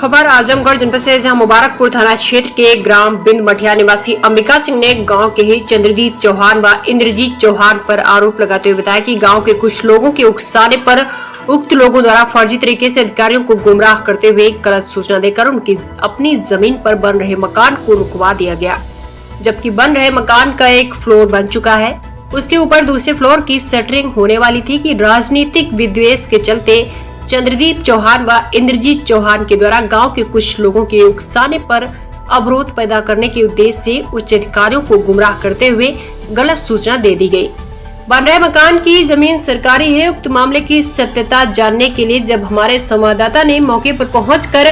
खबर आजमगढ़ जनपद से, जहां मुबारकपुर थाना क्षेत्र के ग्राम बिंद मठिया निवासी अंबिका सिंह ने गांव के ही चंद्रदीप चौहान व इंद्रजीत चौहान पर आरोप लगाते हुए बताया कि गांव के कुछ लोगों के उकसाने पर उक्त लोगों द्वारा फर्जी तरीके से अधिकारियों को गुमराह करते हुए गलत सूचना देकर उनकी अपनी जमीन पर बन रहे मकान को रुकवा दिया गया। जबकि बन रहे मकान का एक फ्लोर बन चुका है, उसके ऊपर दूसरे फ्लोर की शटरिंग होने वाली थी कि राजनीतिक विद्वेष के चलते चंद्रदीप चौहान व इंद्रजीत चौहान के द्वारा गांव के कुछ लोगों के उकसाने पर अवरोध पैदा करने के उद्देश्य से उच्च अधिकारियों को गुमराह करते हुए गलत सूचना दे दी गई। बन रहे मकान की जमीन सरकारी है। उक्त मामले की सत्यता जानने के लिए जब हमारे संवाददाता ने मौके पर पहुंचकर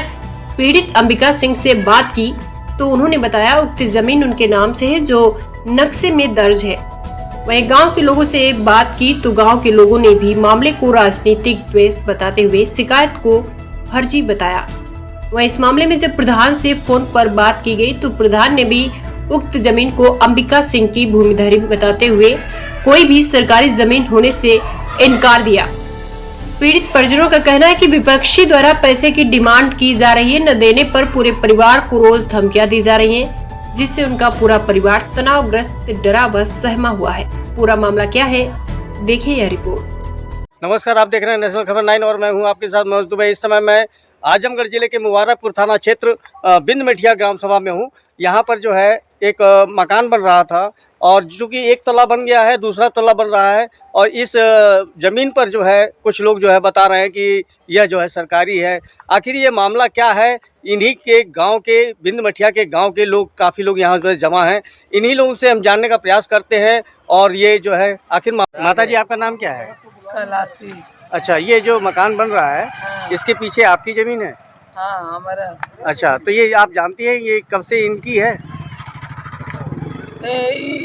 पीड़ित अंबिका सिंह से बात की तो उन्होंने बताया उक्त जमीन उनके नाम से है जो नक्शे में दर्ज है। वहीं गांव के लोगों से बात की तो गांव के लोगों ने भी मामले को राजनीतिक द्वेष बताते हुए शिकायत को फर्जी बताया। वहीं इस मामले में जब प्रधान से फोन पर बात की गई तो प्रधान ने भी उक्त जमीन को अंबिका सिंह की भूमिधरी बताते हुए कोई भी सरकारी जमीन होने से इनकार दिया। पीड़ित परिजनों का कहना है कि विपक्षी द्वारा पैसे की डिमांड की जा रही है, न देने पर पूरे परिवार को रोज धमकियां दी जा रही हैं, जिससे उनका पूरा परिवार तनावग्रस्त, डरा व सहमा हुआ है। पूरा मामला क्या है, देखिए यह रिपोर्ट। नमस्कार, आप देख रहे हैं नेशनल खबर 9 और मैं हूं आपके साथ मौजूद है। इस समय मैं आजमगढ़ जिले के मुबारकपुर थाना क्षेत्र बिंद मठिया ग्राम सभा में हूं। यहां पर जो है एक मकान बन रहा था और चूँकि एक तला बन गया है, दूसरा तला बन रहा है और इस ज़मीन पर जो है कुछ लोग जो है बता रहे हैं कि यह जो है सरकारी है। आखिर ये मामला क्या है, इन्हीं के गांव के बिंद मठिया के गांव के लोग, काफ़ी लोग यहाँ जो जमा हैं, इन्हीं लोगों से हम जानने का प्रयास करते हैं। और ये जो है आखिर माता जी, आपका नाम क्या है? कलासी। अच्छा, ये जो मकान बन रहा है, हाँ। इसके पीछे आपकी ज़मीन है? हाँ, हमारा। अच्छा, तो ये आप जानती हैं ये कब से इनकी है?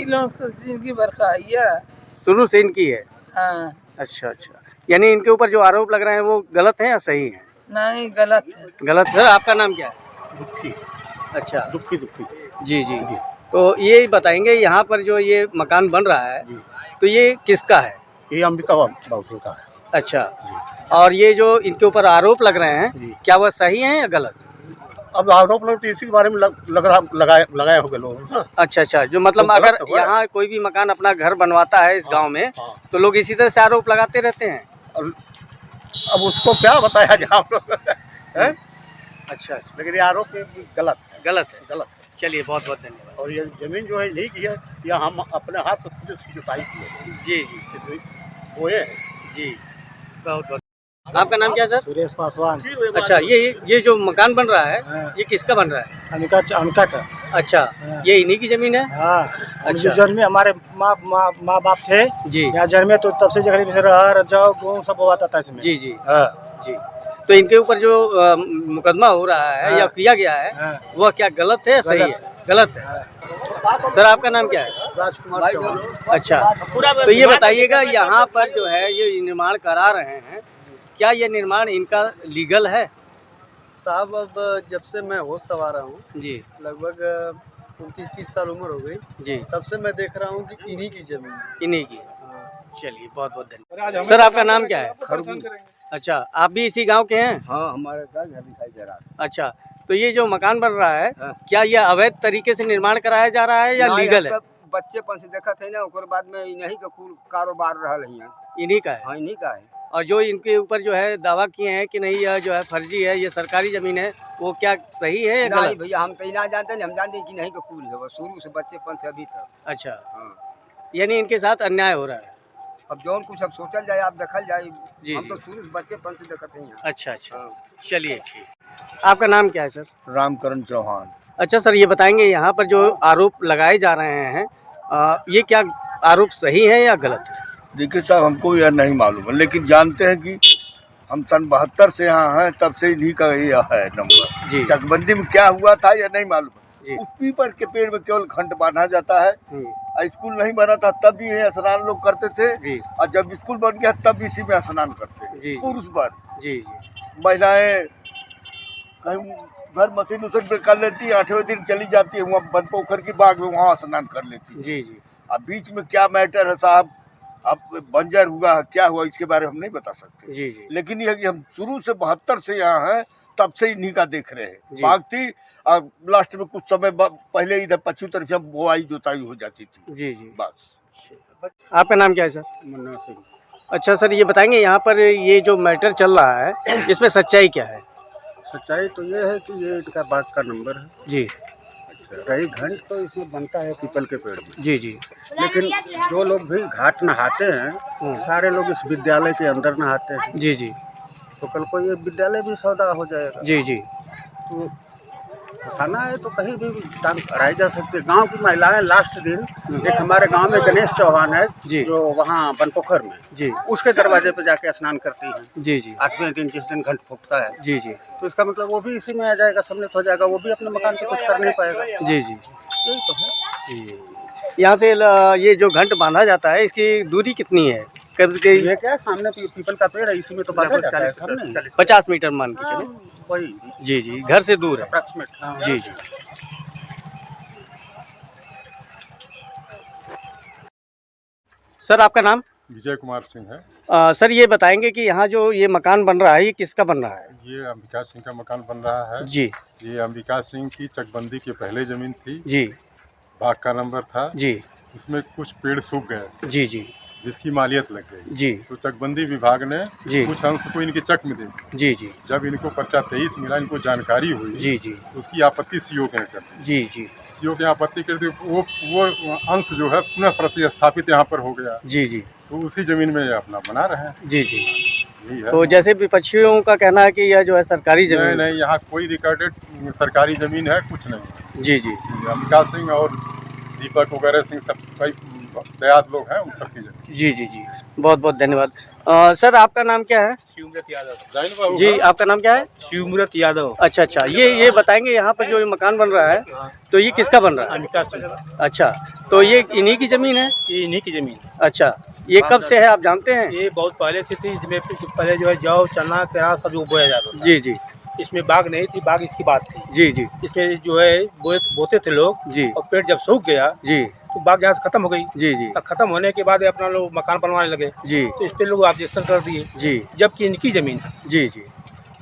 लोग तो जिनकी बरखा है, शुरू से इनकी है? हाँ। अच्छा अच्छा, यानी इनके ऊपर जो आरोप लग रहे हैं वो गलत है या सही है? नहीं, गलत है। गलत है। आपका नाम क्या है? दुखी। अच्छा, दुखी दुखी। जी जी। तो ये बताएंगे यहाँ पर जो ये मकान बन रहा है तो ये किसका है? ये अंबिका बाबू का है। अच्छा, और ये जो इनके ऊपर आरोप लग रहे हैं, क्या वह सही है या गलत? अब आरोप लोग तो इसी के बारे में लगाए हो गए लोग। अच्छा अच्छा, जो मतलब तो अगर हुआ। यहाँ कोई भी मकान अपना घर बनवाता है इस गांव में, हाँ। तो लोग इसी तरह से आरोप लगाते रहते हैं। अब उसको क्या बताया जाए आप लोग हैं? अच्छा अच्छा, लेकिन ये आरोप गलत है। गलत है। गलत। चलिए, बहुत बहुत धन्यवाद। और ये जमीन जो है नहीं की है, या हम अपने हाथ से खुद इसकी जुताई की है। जी जी इसमें वो है। जी, बहुत बहुत। आपका नाम क्या है सर? सुरेश पासवान। अच्छा, ये जो मकान बन रहा है, ये किसका बन रहा है? अनिका का। अच्छा, ये इन्हीं की जमीन है? हाँ। अच्छा। जन्मे हमारे माँ बाप थे जी। यहाँ जन्मे, तो तब से जगह में रहर जौ गेहूँ सब बोवाता था इसमें। जी जी। हाँ। जी, तो इनके ऊपर जो मुकदमा हो रहा है हाँ। या किया गया है, हाँ। वह क्या गलत है या सही है? गलत है। सर, आपका नाम क्या है? राजकुमार चौहान। अच्छा, तो ये बताइएगा, यहाँ पर जो है ये निर्माण करा रहे हैं, क्या ये निर्माण इनका लीगल है? साहब, अब जब से मैं होश संवारा हूँ, जी लगभग 29-30 साल उम्र हो गई, जी। तब से मैं देख रहा हूँ कि इन्हीं की जमीन है। इन्हीं की। चलिए, बहुत बहुत धन्यवाद। सर, आपका नाम क्या है? अच्छा, आप भी इसी गांव के हैं? हाँ, हमारे घर दिखाई दे रहा है। अच्छा, तो ये जो मकान बन रहा है, हाँ। क्या यह अवैध तरीके से निर्माण कराया जा रहा है या लीगल है? बच्चेपन से देखा थे ना, उसके बाद में इन्हीं का कुल कारोबार रहा है। इन्हीं का है? हाँ, इन्हीं का है। और जो इनके ऊपर जो है दावा किए हैं कि नहीं यह जो है फर्जी है, ये सरकारी जमीन है, वो क्या सही है या नहीं गलत? भैया, हम कहीं ना जानते नहीं, हम जानते हैं कि नहीं का कुल है, वो शुरू से बच्चेपन से अभी तक। अच्छा, हाँ। यानी इनके साथ अन्याय हो रहा है। अब जौन कुछ अब सोचल जाए, आप देखल जाए, जी, हम जी। तो शुरू से बच्चेपन से देखते हैं। अच्छा अच्छा, चलिए ठीक। आपका नाम क्या है सर? रामकरण चौहान। अच्छा सर, ये बताएंगे यहाँ पर जो आरोप लगाए जा रहे हैं, ये क्या आरोप सही है या गलत है? देखिए साहब, हमको यह नहीं मालूम है, लेकिन जानते हैं कि हम सन 72 से यहाँ हैं, तब से इन्हीं का यह है नंबर। जी। चकबंदी में क्या हुआ था यह नहीं मालूम जी। है। उस पीपल के पेड़ में केवल खंड बांधा जाता है। स्कूल नहीं बना था तब भी यही स्नान लोग करते थे, जी और जब स्कूल बन गया तब इसी में स्नान करते जी। हैं। पुरुष वर्ग, जी जी। महिलाएं कहीं घर मशीन उसन पे कर लेती है, 8वें दिन चली जाती है वहाँ बन पोखर की बाग में, वहाँ स्नान कर लेती है। जी जी। अब बीच में क्या मैटर है साहब, अब बंजर हुआ क्या हुआ इसके बारे में हम नहीं बता सकते। जी जी। लेकिन यह कि हम शुरू से 72 से यहाँ हैं, तब से इन्हीं का देख रहे हैं। जी। बाग थी और लास्ट में कुछ समय पहले इधर पश्चिम तरफ से बुआई जोताई हो जाती थी। जी जी। बस आपका नाम क्या है सर? मुन्ना सिंह। अच्छा सर, ये बताएंगे यहाँ पर ये जो मैटर चल रहा है इसमें सच्चाई क्या है? सच्चाई तो ये है कि ये इनका बाग का नंबर है। जी रही घंट तो इसमें बनता है पीपल के पेड़ में, जी जी। लेकिन जो लोग भी घाट नहाते हैं सारे लोग इस विद्यालय के अंदर नहाते हैं। जी जी तो कल को ये विद्यालय भी सौदा हो जाएगा। जी जी। तो खाना है तो कहीं भी टांग अड़ाई जा सकती है। गांव की महिलाएं लास्ट दिन एक हमारे गांव में गणेश चौहान है जी। जो वहाँ बनपोखर में जी उसके दरवाजे पे जाके स्नान करती हैं जी जी 8वें दिन जिस दिन घंट फूटता है। जी जी तो इसका मतलब वो भी इसी में आ जाएगा, सम्मिलित हो जाएगा। वो भी अपने मकान पे कुछ कर नहीं पाएगा। जी जी यही तो है। जी। यहाँ से ये जो घंट बांधा जाता है इसकी दूरी कितनी है? करीब ये क्या है, सामने पीपल का पेड़ है, इसी में तो बांधा जाता है। घर नहीं। 50 मीटर मान के चलो। वही जी जी, घर से दूर है। अप्रॉक्सीमेट। जी जी। सर आपका नाम? विजय कुमार सिंह है। सर ये बताएंगे कि यहाँ जो ये मकान बन रहा है ये किसका बन रहा है? ये अंबिका सिंह का मकान बन रहा है। जी ये अंबिका सिंह की चकबंदी के पहले जमीन थी, जी बाग का नंबर था। जी उसमें कुछ पेड़ सूख गए जी जी जिसकी मालियत लग गई। जी तो चकबंदी विभाग ने जी कुछ अंश को इनके चक में दे दिया। जी जी जब इनको पर्चा 23 मिला, इनको जानकारी हुई, जी जी उसकी आपत्ति सीओ के कर दी। जी जी सीओ के आपत्ति कर दी, वो अंश जो है पुनः प्रतिस्थापित यहाँ पर हो गया। जी जी तो उसी जमीन में ये अपना बना रहे हैं। जी जी। यही है। तो जैसे विपक्षियों का कहना है कि यह जो है सरकारी नहीं जमीन। नहीं, यहाँ कोई रिकॉर्डेड सरकारी जमीन है कुछ नहीं। जी जी अंबिका सिंह और दीपक वगैरह सिंह सब कई दयाद लोग हैं, उन सबकी जमीन। जी जी जी। बहुत बहुत धन्यवाद। सर आपका नाम क्या है? शिवमूर्त यादव। जाइन बाबू जी आपका नाम क्या है? शिवमूर्त यादव। अच्छा अच्छा, ये बताएंगे यहाँ पर जो ये मकान बन रहा है तो ये किसका बन रहा है? अंबिका सिंह। अच्छा, तो ये इन्हीं की जमीन है? ये इन्हीं की जमीन। अच्छा, ये कब से है आप जानते हैं? ये बहुत पहले से थी। इसमें पहले जो है जौ चना केरा सब जो बोया जाता था। जी जी इसमें बाग नहीं थी, बाग इसकी बात थी। जी जी इसमें जो है बोते थे लोग जी और पेड़ जब सूख गया जी तो बाग यहाँ से खत्म हो गई। जी जी और खत्म होने के बाद अपना लोग मकान बनवाने लगे जी तो इस पे लोग ऑब्जेक्शन कर दिए, जी जबकि इनकी जमीन है। जी जी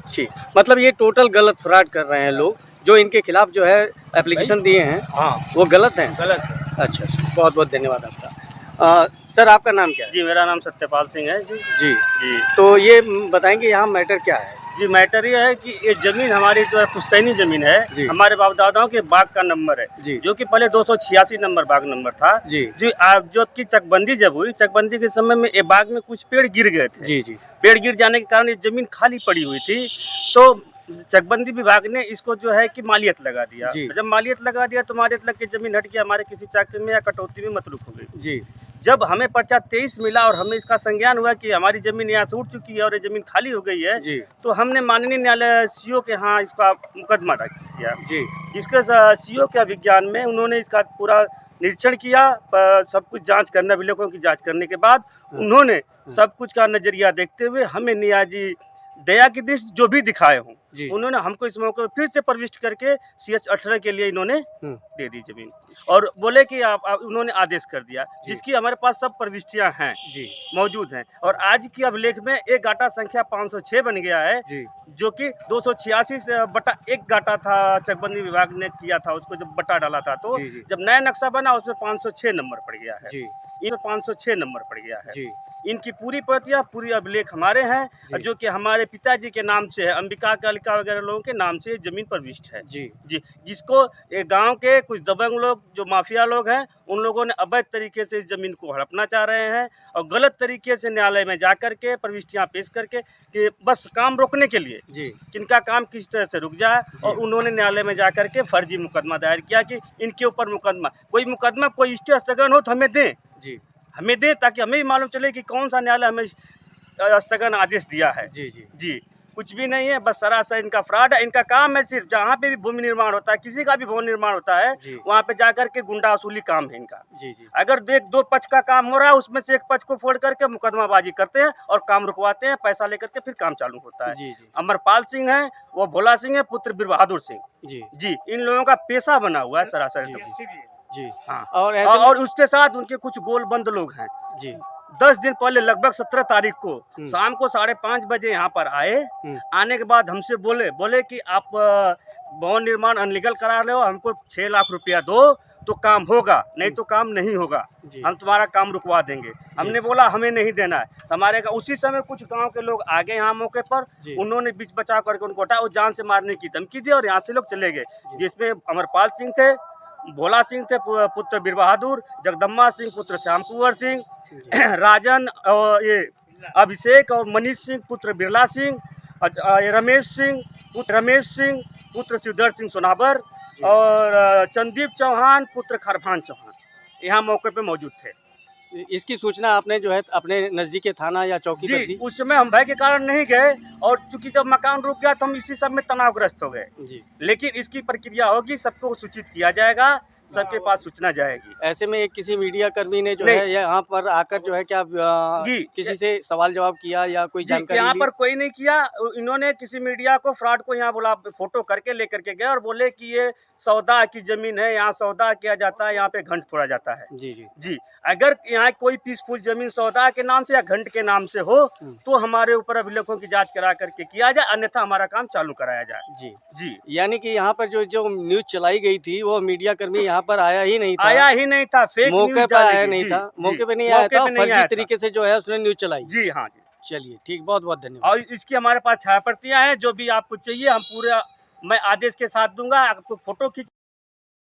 जी। मतलब ये टोटल गलत फ्रॉड कर रहे हैं लोग, जो इनके खिलाफ जो है एप्लीकेशन दिए हैं हाँ, वो गलत हैं। गलत है। अच्छा अच्छा, बहुत बहुत धन्यवाद आपका। सर आपका नाम क्या है? जी, मेरा नाम सत्यपाल सिंह है जी। जी, जी तो ये बताएंगे यहाँ मैटर क्या है? जी, मैटर ये है कि ये जमीन हमारी जो है पुश्तैनी जमीन है। जी। हमारे बाप दादाओं के बाग का नंबर है जी जो कि पहले 286 नंबर बाग नंबर था। जी जी, जो की चकबंदी जब हुई, चकबंदी के समय में ये बाग में कुछ पेड़ गिर गए थे। जी जी पेड़ गिर जाने के कारण ये जमीन खाली पड़ी हुई थी, तो चकबंदी विभाग ने इसको जो है कि मालियत लगा दिया। जी। जब मालियत लगा दिया तो मालियत लग के जमीन हट के हमारे किसी चाके में या कटौती में मतलूक हो गई। जी जब हमें पर्चा 23 मिला और हमें इसका संज्ञान हुआ कि हमारी जमीन यहाँ से उठ चुकी है और ये जमीन खाली हो गई है, जी तो हमने माननीय न्यायालय सीओ के यहाँ इसका मुकदमा दाखिल किया। जी जिसके सीओ के अभिज्ञान में उन्होंने इसका पूरा निरीक्षण किया, सब कुछ जांच करने, अभिलेखों की जांच करने के बाद उन्होंने सब कुछ का नजरिया देखते हुए हमें न्यायाजी दया की दृष्टि जो भी दिखाए हों, जी उन्होंने हमको इस मौके पर फिर से प्रविष्ट करके CH 18 के लिए इन्होंने दे दी जमीन और बोले कि आप उन्होंने आदेश कर दिया, जिसकी हमारे पास सब प्रविष्टियां हैं जी मौजूद हैं। और आज की अभिलेख में एक गाटा संख्या 506 बन गया है, जी जो कि 286 से बटा 1 गाटा था। चकबंदी विभाग ने किया था, उसको जब बटा डाला था तो जी, जी। जब नया नक्शा बना उसमें 506 नंबर पड़ गया है। जी इन 506 नंबर पड़ गया है। जी इनकी पूरी प्रतियां, पूरी अभिलेख हमारे हैं, जी। जो कि हमारे पिताजी के नाम से है, अंबिका कालिका वगैरह लोगों के नाम से जमीन प्रविष्ट है जी जी। जिसको ये गांव के कुछ दबंग लोग, जो माफिया लोग हैं, उन लोगों ने अवैध तरीके से इस जमीन को हड़पना चाह रहे हैं और गलत तरीके से न्यायालय में जाकर के प्रविष्टियां पेश करके कि बस काम रोकने के लिए जी कि इनका काम किस तरह से रुक जाए, और उन्होंने न्यायालय में जाकर के फर्जी मुकदमा दायर किया कि इनके ऊपर मुकदमा, कोई स्टे स्थगन हो तो हमें दें, जी हमें दें, ताकि हमें भी मालूम चले कि कौन सा न्यायालय हमें स्थगन आदेश दिया है। जी जी जी, कुछ भी नहीं है, बस सरासर इनका फ्रॉड है। इनका काम है सिर्फ जहाँ पे भी भूमि निर्माण होता है, किसी का भी भवन निर्माण होता है, जी। वहाँ पे जाकर के गुंडा वसूली काम है इनका। जी जी अगर दो पक्ष का काम हो रहा है, उसमें से एक पक्ष को फोड़ करके मुकदमाबाजी करते हैं और काम रुकवाते हैं, पैसा लेकर के फिर काम चालू होता है। जी जी अमरपाल सिंह है, वो भोला सिंह है, पुत्र बीर बहादुर सिंह जी जी। इन लोगों का पेशा बना हुआ है सरासर। जी जी। हाँ, और ऐसे और उसके साथ उनके कुछ गोलबंद लोग हैं जी 10 दिन पहले लगभग 17 तारीख को शाम को 5:30 बजे यहाँ पर आए। आने के बाद हमसे बोले कि आप भवन निर्माण अनलीगल करा रहे हो, हमको 6 लाख रुपया दो तो काम होगा, नहीं तो काम नहीं होगा, हम तुम्हारा काम रुकवा देंगे। हमने बोला हमें नहीं देना है। हमारे उसी समय कुछ गांव के लोग आ गए यहाँ मौके पर, उन्होंने बीच बचाव करके उनको हटाया और जान से मारने की धमकी दी और यहाँ से लोग चले गए, जिसमें अमरपाल सिंह थे, भोला सिंह थे पुत्र बीर बहादुर, जगदम्बा सिंह पुत्र श्याम कुंवर सिंह, राजन और ये अभिषेक और मनीष सिंह पुत्र बिरला सिंह, रमेश सिंह पुत्र शिवधर सिंह सोनाबर और चंदीप चौहान पुत्र खरभान चौहान यहाँ मौके पे मौजूद थे। इसकी सूचना आपने जो है अपने नजदीकी थाना या चौकी पर दी? उस समय हम भय के कारण नहीं गए और चूंकि जब मकान रुक गया तो हम इसी सब में तनावग्रस्त हो गए जी। लेकिन इसकी प्रक्रिया होगी, सबको सूचित किया जाएगा, सबके पास सूचना जाएगी। ऐसे में किसी मीडिया कर्मी ने जो है यहाँ पर आकर जो है क्या किसी से सवाल जवाब किया या कोई जानकारी यहाँ ली? पर कोई नहीं किया। इन्होंने किसी मीडिया को फ्रॉड को यहाँ बोला, फोटो करके लेकर के गए और बोले कि ये सौदा की जमीन है, यहाँ सौदा किया जाता है, यहाँ पे घंट फोड़ा जाता है। जी अगर यहाँ कोई पीसफुल जमीन सौदा के नाम से या घंट के नाम से हो तो हमारे ऊपर अभिलेखों की जांच करा करके किया जाए, अन्यथा हमारा काम चालू कराया जाए। जी यानी कि यहाँ पर जो न्यूज चलाई गई थी वो मीडिया कर्मी यहाँ पर आया ही नहीं था, फेक मौके पर आया नहीं था, मौके पे नहीं आया था, फर्जी तरीके से जो है उसने न्यूज चलाई। जी हाँ जी। चलिए ठीक, बहुत बहुत धन्यवाद। और इसकी हमारे पास छाया प्रतियां हैं, जो भी आपको चाहिए हम पूरा मैं आदेश के साथ दूंगा। आपको फोटो खींच